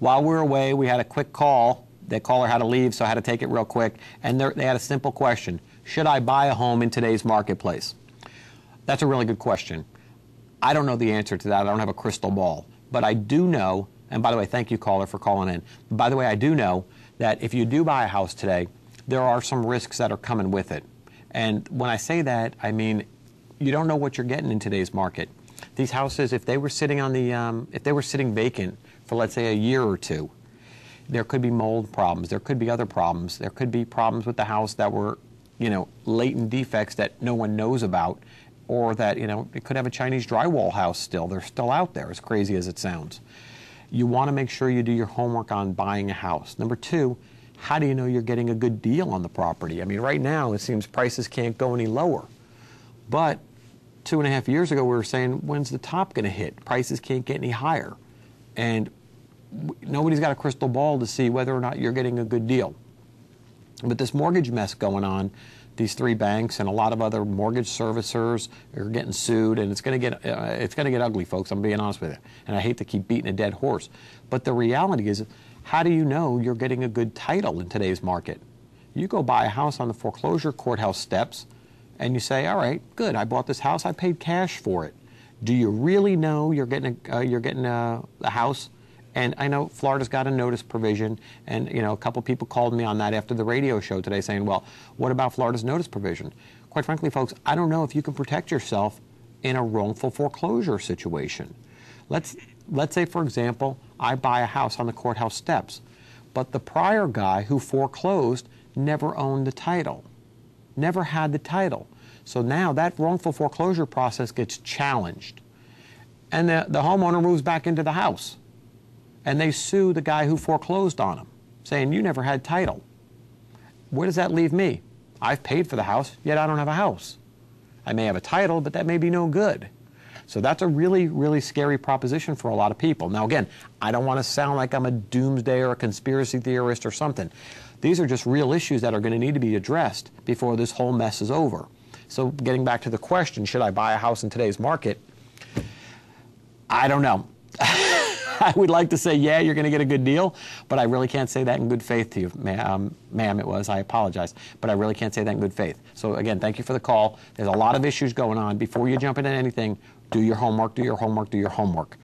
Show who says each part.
Speaker 1: While we were away, we had a quick call. The caller had to leave, so I had to take it real quick. And they had a simple question. Should I buy a home in today's marketplace? That's a really good question. I don't know the answer to that. I don't have a crystal ball. But I do know, and by the way, thank you, caller, for calling in. By the way, I do know that if you do buy a house today, there are some risks that are coming with it. And when I say that, I mean you don't know what you're getting in today's market. These houses, if they were sitting on the, if they were sitting vacant for, let's say, a year or two, there could be mold problems. There could be other problems. There could be problems with the house that were, latent defects that no one knows about, or that, it could have a Chinese drywall house still. They're still out there, as crazy as it sounds. You want to make sure you do your homework on buying a house. Number two, how do you know you're getting a good deal on the property? I mean, right now, it seems prices can't go any lower. But 2.5 years ago, we were saying, when's the top going to hit? Prices can't get any higher. And nobody's got a crystal ball to see whether or not you're getting a good deal. But this mortgage mess going on, these 3 banks and a lot of other mortgage servicers are getting sued, and it's going to get ugly, folks. I'm being honest with you. And I hate to keep beating a dead horse. But the reality is, how do you know you're getting a good title in today's market? You go buy a house on the foreclosure courthouse steps, and you say, all right, good, I bought this house, I paid cash for it. Do you really know you're getting a house? And I know Florida's got a notice provision, and a couple people called me on that after the radio show today saying, well, what about Florida's notice provision? Quite frankly, folks, I don't know if you can protect yourself in a wrongful foreclosure situation. Let's say, for example, I buy a house on the courthouse steps, but the prior guy who foreclosed never owned the title, never had the title. So now that wrongful foreclosure process gets challenged, and the homeowner moves back into the house. And they sue the guy who foreclosed on them, saying, you never had title. Where does that leave me? I've paid for the house, yet I don't have a house. I may have a title, but that may be no good. So that's a really, really scary proposition for a lot of people. Now, again, I don't want to sound like I'm a doomsday or a conspiracy theorist or something. These are just real issues that are going to need to be addressed before this whole mess is over. So getting back to the question, should I buy a house in today's market? I don't know. I would like to say, yeah, you're going to get a good deal, but I really can't say that in good faith to you, ma'am. It was. I apologize, but I really can't say that in good faith. So again, thank you for the call. There's a lot of issues going on. Before you jump into anything, do your homework, do your homework, do your homework.